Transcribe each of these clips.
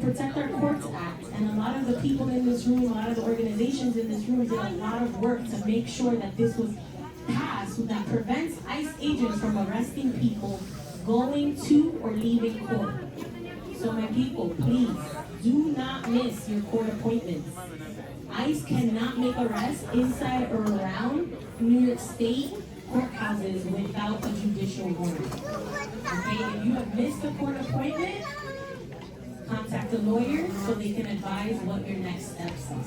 Protect Our Courts Act, and a lot of the people in this room, a lot of the organizations in this room did a lot of work to make sure that this was passed that prevents ICE agents from arresting people going to or leaving court. So my people, please, do not miss your court appointments. ICE cannot make arrests inside or around New York State courthouses without a judicial warrant. Okay, if you have missed a court appointment, contact a lawyer so they can advise what your next steps are.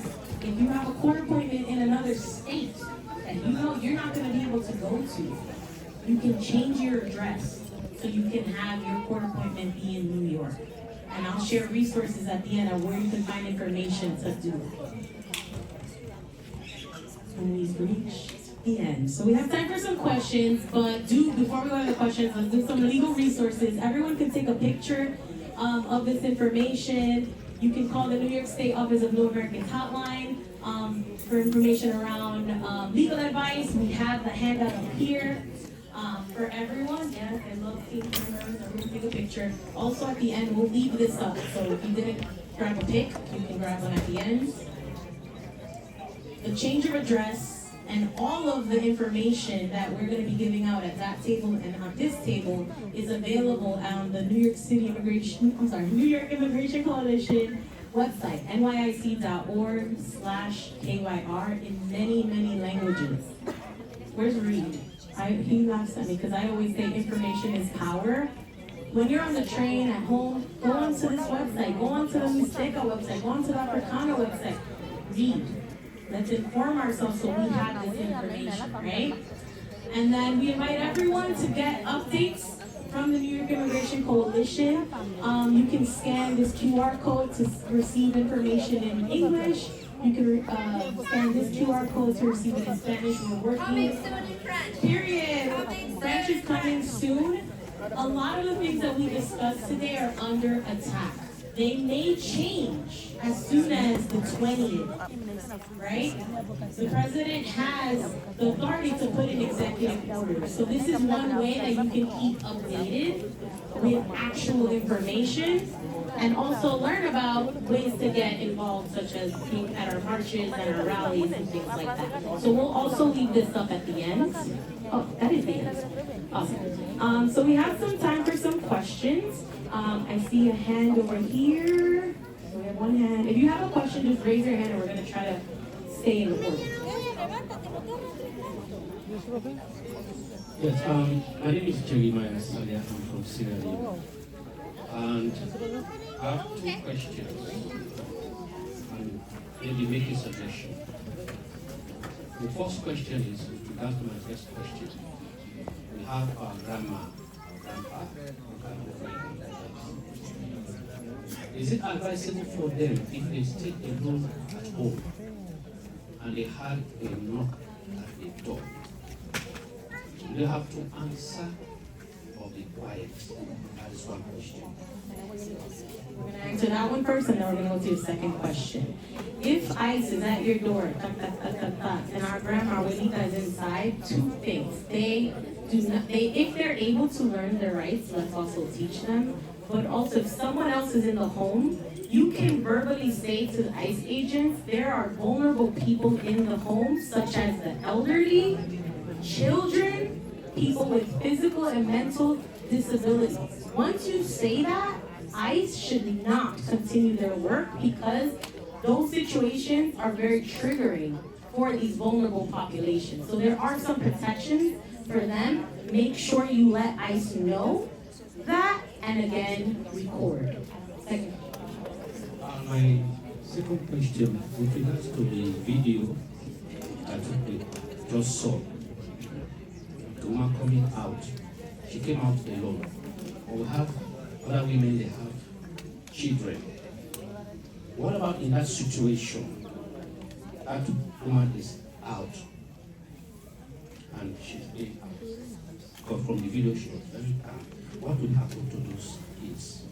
If you have a court appointment in another state that you know you're not going to be able to go to, you can change your address so you can have your court appointment be in New York. And I'll share resources at the end of where you can find information to do it. And we've reached the end. So we have time for some questions, but before we go to the questions, let's do some legal resources. Everyone can take a picture of this information. You can call the New York State Office of New Americans Hotline for information around legal advice. We have the handout up here for everyone. Yes, I love seeing cameras. Everyone take a picture. Also at the end, we'll leave this up. So if you didn't grab a pic, you can grab one at the end. The change of address and all of the information that we're going to be giving out at that table and on this table is available on the New York Immigration Coalition website, nyic.org/KYR, in many, many languages. Where's Reed? He laughs at me because I always say information is power. When you're on the train, at home, go onto this website, go onto the Mixteca website, go onto the Africana website, read. Let's inform ourselves so we have this information, right? And then we invite everyone to get updates from the New York Immigration Coalition. You can scan this QR code to receive information in English. You can scan this QR code to receive it in Spanish. We're working. Coming soon in French. Period. Coming French is coming soon. A lot of the things that we discussed today are under attack. They may change as soon as the 20th, right? The president has the authority to put in executive orders. So this is one way that you can keep updated with actual information and also learn about ways to get involved, such as being at our marches and our rallies and things like that. So we'll also leave this up at the end. Oh, that is the end. Awesome. So we have some time for some questions. I see a hand over here. So we have one hand. If you have a question, just raise your hand and we're going to try to stay in order. Yes, my name is Jeremiah Salia. I'm from Sierra Leone. And I have two questions and maybe make a suggestion. The first question is with regards to my first question. We have our grandma, grandpa, is it advisable for them if they stay alone at home and they had a knock at the door? Do they have to answer or be quiet? That is one question. We're going to answer that one first, and then we're going to go to your second question. If ICE is at your door, and our grandma Abuelita is inside, two things. If they're able to learn their rights, let's also teach them. But also, if someone else is in the home, you can verbally say to the ICE agents, there are vulnerable people in the home, such as the elderly, children, people with physical and mental disabilities. Once you say that, ICE should not continue their work because those situations are very triggering for these vulnerable populations. So there are some protections for them. Make sure you let ICE know that, and again, record. Second. My second question, with regards to the video that we just saw, the woman coming out, she came out alone. We have other women, they have children. What about in that situation? That woman is out and she's being out. Because from the video she was very calm. What would happen to those kids?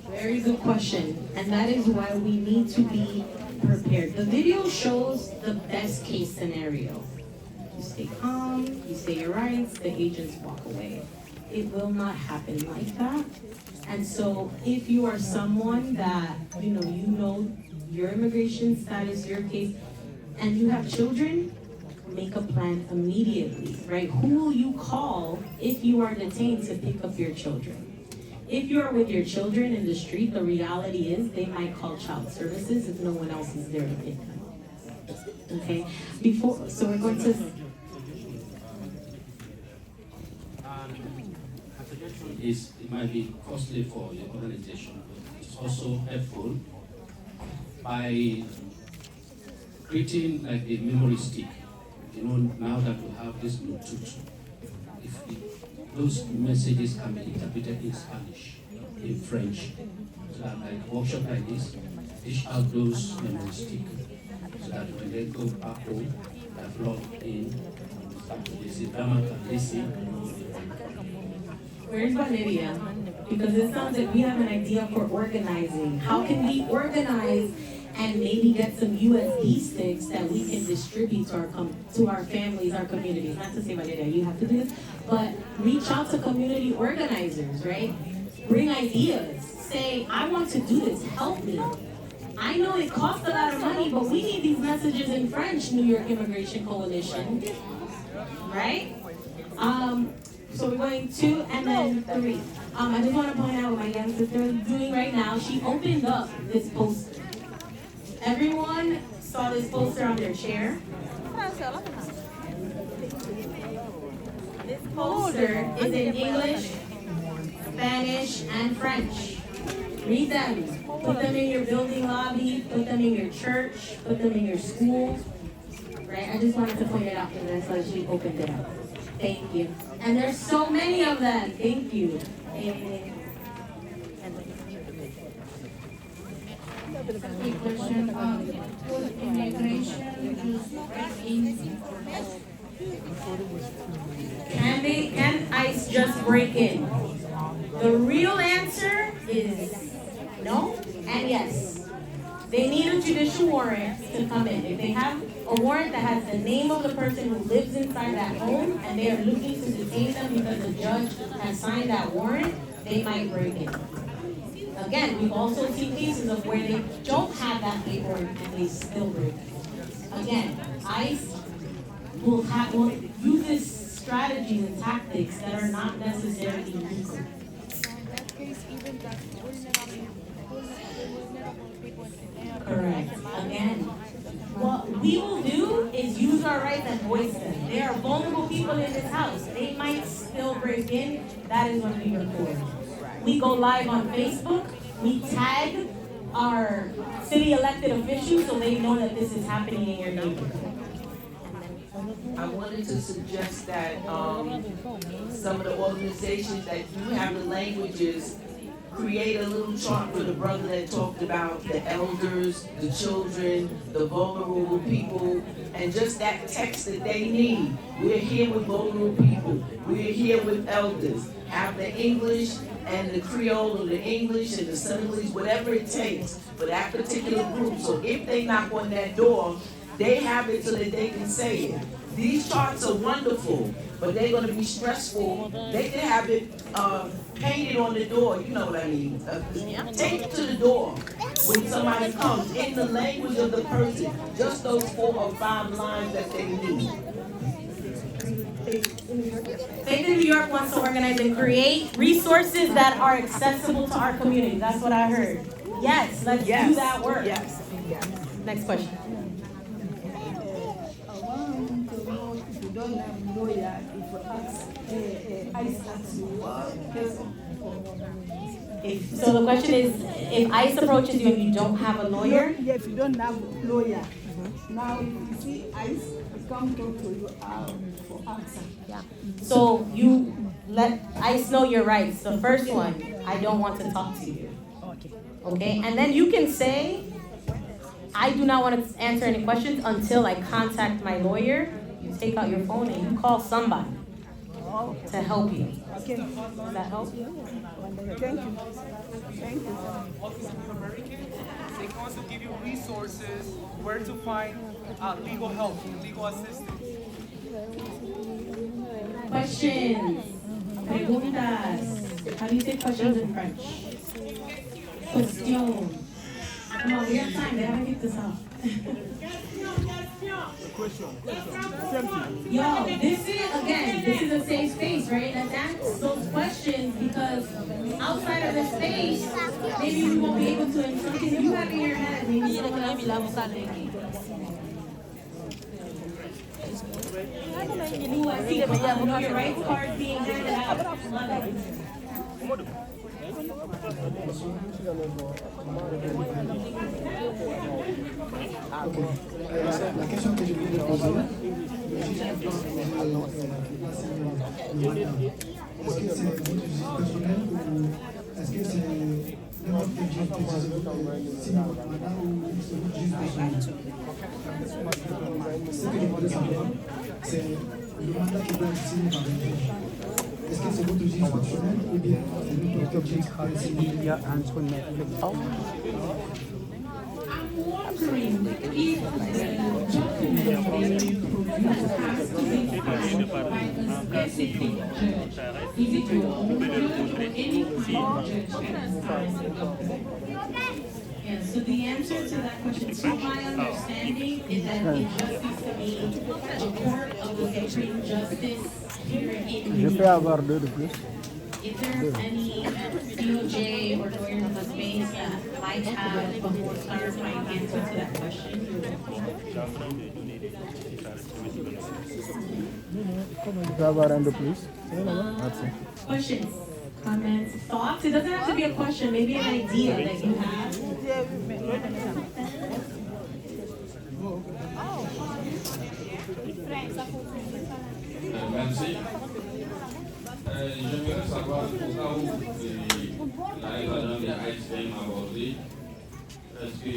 Very good question, and that is why we need to be prepared. The video shows the best case scenario. You stay calm, you say your rights, the agents walk away. it will not happen like that. And so if you are someone that, you know your immigration status, your case, and you have children, make a plan immediately, right? Who will you call if you are detained to pick up your children? If you're with your children in the street, the reality is they might call child services if no one else is there to pick them up. Okay? So we're going to... Is it might be costly for your organization. It's also helpful by creating like a memory stick. Now that we have this Bluetooth, those messages can be interpreted in Spanish, in French. So that like a workshop like this, dish out those memory sticks so that when they go back home, they've logged in, start to listen, drama can listen. Where's Valeria? Because it sounds like we have an idea for organizing. How can we organize and maybe get some USB sticks that we can distribute to our families, our communities? Not to say, Valeria, you have to do this, but reach out to community organizers, right? Bring ideas. Say, I want to do this, help me. I know it costs a lot of money, but we need these messages in French, New York Immigration Coalition, right? So we're going 2 and then 3. I just want to point out what my young sister is doing right now. She opened up this poster. Everyone saw this poster on their chair. This poster is in English, Spanish, and French. Read them. Put them in your building lobby, put them in your church, put them in your school. Right? I just wanted to point it out because that's why she opened it up. Thank you. And there's so many of them. Thank you. Question will immigration Can ICE just break in? The real answer is no and yes. They need a judicial warrant to come in. If they have a warrant that has the name of the person who lives inside that home and they are looking to detain them because the judge has signed that warrant, they might break in. Again, we've also seen cases of where they don't have that paperwork and they still break in. Again, ICE will use these strategies and tactics that are not necessarily legal. Correct. Again, what we will do is use our rights and voice them. There are vulnerable people in this house. They might still break in. That is when we record. We go live on Facebook. We tag our city elected officials so they know that this is happening in your neighborhood. I wanted to suggest that some of the organizations that do have the languages create a little chart for the brother that talked about the elders, the children, the vulnerable people, and just that text that they need. We're here with vulnerable people. We're here with elders. Have the English and the Creole or the English and the Senegalese, whatever it takes for that particular group. So if they knock on that door, they have it so that they can say it. These charts are wonderful, but they're going to be stressful. They can have it painted on the door, you know what I mean, taped to the door when somebody comes in the language of the person, just those 4 or 5 lines that they need. Faith in New York wants to organize and create resources that are accessible to our community. That's what I heard. Yes, let's do that work. Yes. Next question. So the question is, if ICE approaches you and you don't have a lawyer? If you don't have a lawyer. Now, if you see ICE, come talk to you for answer. Yeah. So you let ICE know your rights. The first one, I don't want to talk to you. Okay? And then you can say, I do not want to answer any questions until I contact my lawyer. You take out your phone and you call somebody to help you. Okay. Does that help? Thank you. Thank you. Office of Americans, they can also give you resources where to find legal help and legal assistance. Questions? Preguntas. How do you say questions in French? Question. Come on, we have time. They haven't kicked us off. Yo, this is a safe space, right? Let's ask those questions because outside of this space, maybe we won't be able to, and something you have in your head, maybe someone else will thinking. Ooh, I see know your rights card being handed out. Love it. La question que je voulais poser, est-ce que c'est votre justice personnelle ou est-ce que c'est n'importe quel juge qui signe votre mandat ou c'est votre justice personnelle? Ce que je voulais savoir, c'est le mandat qui doit être signé par un juge. Est-ce que c'est votre justice personnelle ou bien c'est n'importe quel juge qui doit signer? I'm wondering if the document they produce has to be signed by a specific judge. Is it your own judge or any kind of judge can sign the document? Yeah, so the answer to that question, to my understanding, is that it just needs to be a court of the Supreme Justice here in Guinea. If there's any DOJ or lawyers in the space that might have a more clarifying answer to that question, you're welcome. Questions, comments, thoughts? It doesn't have to be a question, maybe an idea that you have. Merci. J'aimerais savoir, au cas où la région des Haïtiens m'a abordé, est-ce que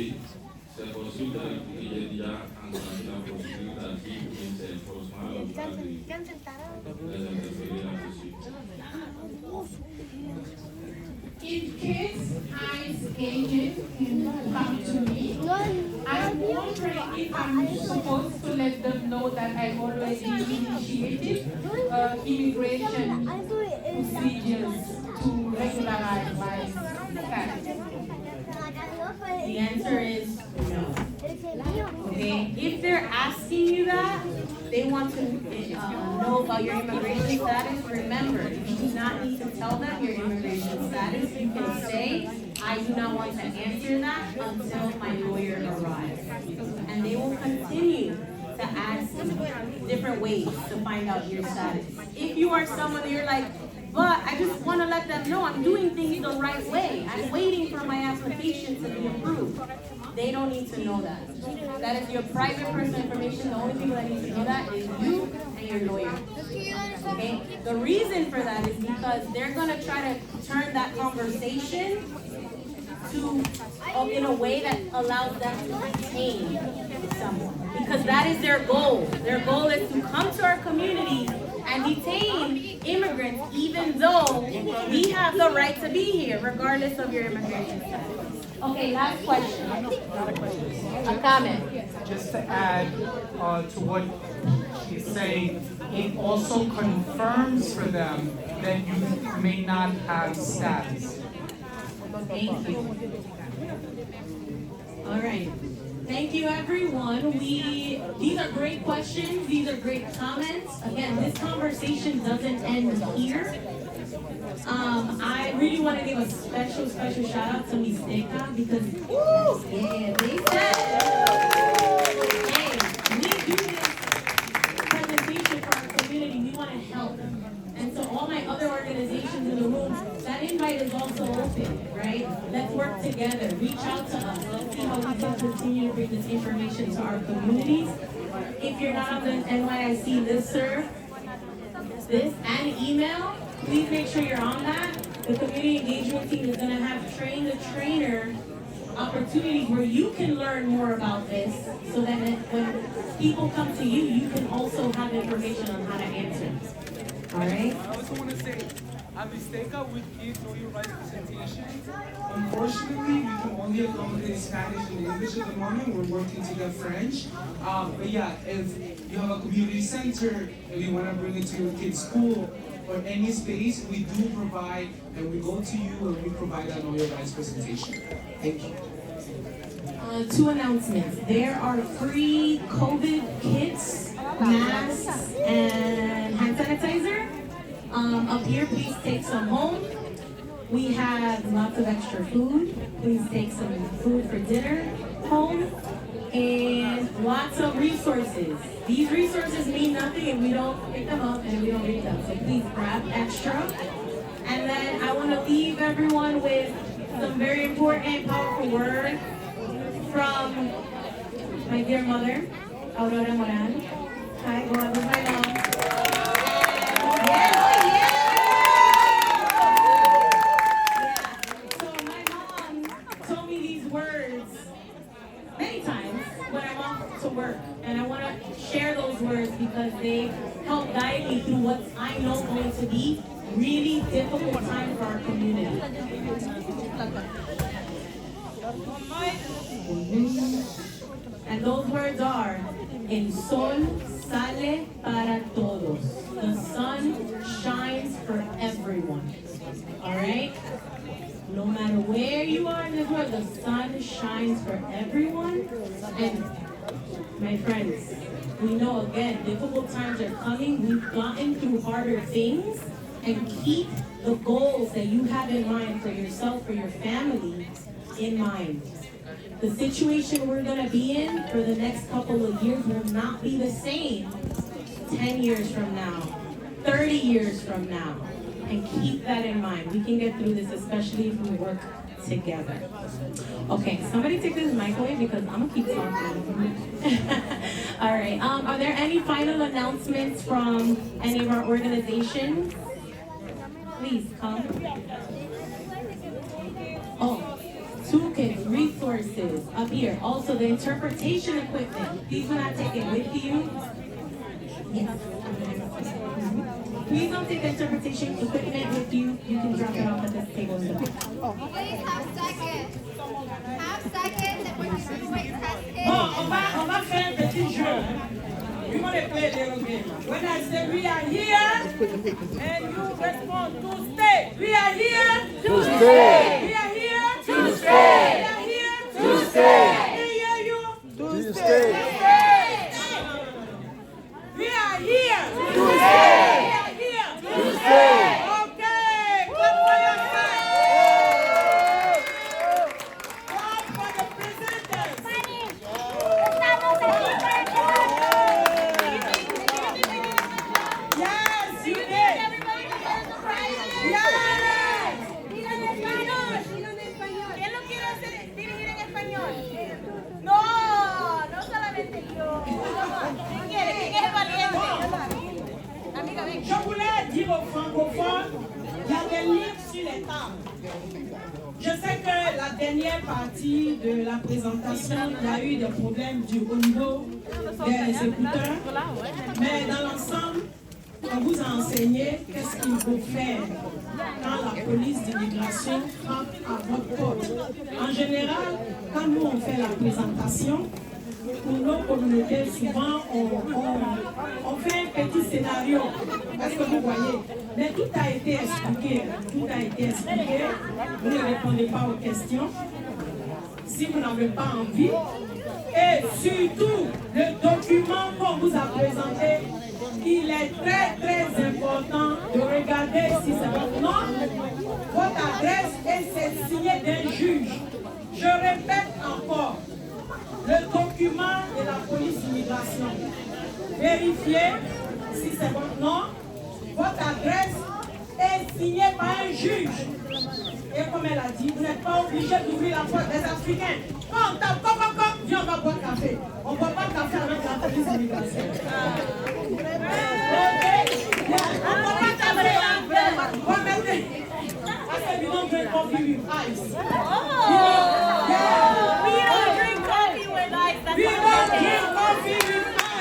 c'est possible qu'il y ait déjà entendu la procédure d'asile ou bien c'est forcément le cas de les interférer là-dessus? In case ICE agent can come to me, I'm wondering if I'm supposed to let them know that I've already initiated immigration procedures to regularize my status. The answer is no. Okay, if they're asking you that, they want to know about your immigration status. Remember, you do not need to tell them your immigration status. You can say, I do not want to answer that until my lawyer arrives. And they will continue to ask different ways to find out your status. If you are someone that you're like, but I just want to let them know I'm doing things the right way. I'm waiting for my application to be approved. They don't need to know that. That is your private personal information. The only people that need to know that is you and your lawyer. Okay? The reason for that is because they're going to try to turn that conversation to in a way that allows them to detain someone. Because that is their goal. Their goal is to come to our community and detain immigrants even though we have the right to be here regardless of your immigration status. Okay, last question. A comment. Just to add to what she's saying, it also confirms for them that you may not have status. Thank you. All right. Thank you, everyone. These are great questions. These are great comments. Again, this conversation doesn't end here. I really want to give a special shout out to Misteka because, yeah, they said, hey, we do this presentation for our community. We want to help. And so all my other organizations in the room, that invite is also open, right? Let's work together. Reach out to us. Let's see how we can continue to bring this information to our communities. If you're not on the NYIC listserv, this and email, please make sure you're on that. The community engagement team is going to have train-the-trainer opportunities where you can learn more about this so that when people come to you, you can also have information on how to answer. All right? I also want to say, at Misteka, we give know your rights presentations. Unfortunately, we can only accommodate Spanish and English at the moment. We're working to get French. But yeah, if you have a community center, if you want to bring it to your kid's school, or any space, we do provide, and we go to you and we provide a Know Your Rights presentation. Thank you. 2 announcements. There are free COVID kits, masks, and hand sanitizer. Up here, please take some home. We have lots of extra food. Please take some food for dinner home. And lots of resources. These resources mean nothing if we don't pick them up and we don't read them. So please grab extra. And then I want to leave everyone with some very important, powerful words from my dear mother, Aurora Moran. Hi, go ahead with my mom. So my mom told me these words many times when I'm off to work, and I want to share those words because they help guide me through what I know going to be really difficult time for our community. And those words are, el sol sale para todos. The sun shines for everyone. All right? No matter where you are in this world, the sun shines for everyone. And my friends, we know again, difficult times are coming. We've gotten through harder things. And keep the goals that you have in mind for yourself, for your family, in mind. The situation we're going to be in for the next couple of years will not be the same 10 years from now, 30 years from now. And keep that in mind. We can get through this, especially if we work together. Okay, somebody take this mic away because I'm gonna keep talking. All right, are there any final announcements from any of our organizations? Please come. Oh, toolkits, resources up here. Also, the interpretation equipment. Please do not take it with you. Yes. Please don't take the interpretation equipment with you. You can drop it off at this table in the back. Please have seconds. Have seconds and when you wait test Bon, on va faire un petit jeu. We're going to play a little game. When I say we are here, and you respond to stay. We are here to stay. We are here to stay. We are here to stay. I hear you. To stay. We are here to stay. We are here to stay. Okay, clap for yourself. Clap for the presenters. Yes, you did. Yes. ¿Quién lo quiere hacer dirigir en español? No, no solamente yo. ¿Quién quiere? ¿Quién es valiente? Amiga, ven. Je voulais dire aux francophones, il y a des livres sur les tables. Je sais que la dernière partie de la présentation, il y a eu des problèmes au niveau des écouteurs, mais dans l'ensemble, on vous a enseigné qu'est-ce qu'il faut faire quand la police d'immigration frappe à votre porte. En général, quand nous on fait la présentation, pour nos communautés, souvent on fait un petit scénario. Est-ce que vous voyez? Mais tout a été expliqué. Tout a été expliqué. Vous ne répondez pas aux questions. Si vous n'avez pas envie. Et surtout, le document qu'on vous a présenté, il est très très important de regarder si c'est votre nom, votre adresse et c'est signé d'un juge. Je répète encore, le document de la police d'immigration. Vérifiez si c'est votre nom, votre adresse est signé par un juge. Et comme elle a dit, vous n'êtes pas obligé d'ouvrir la porte des Africains. Quand on tape, viens, on va boire café. On ne boit pas de café avec la police d'immigration. On ne boit pas de café avec. On va mettre. I said we don't drink coffee with ice. We don't drink coffee with ice. We don't drink coffee with ice.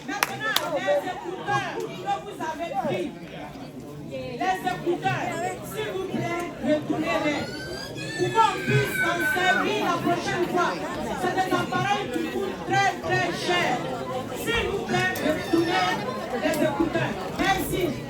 Maintenant, les écouteurs que vous avez pris, les écouteurs, s'il vous plaît, retournez-les. pour qu'on puisse s'en servir la prochaine fois. C'est des appareils qui coûtent très très cher. S'il vous plaît, retournez les écouteurs. Merci.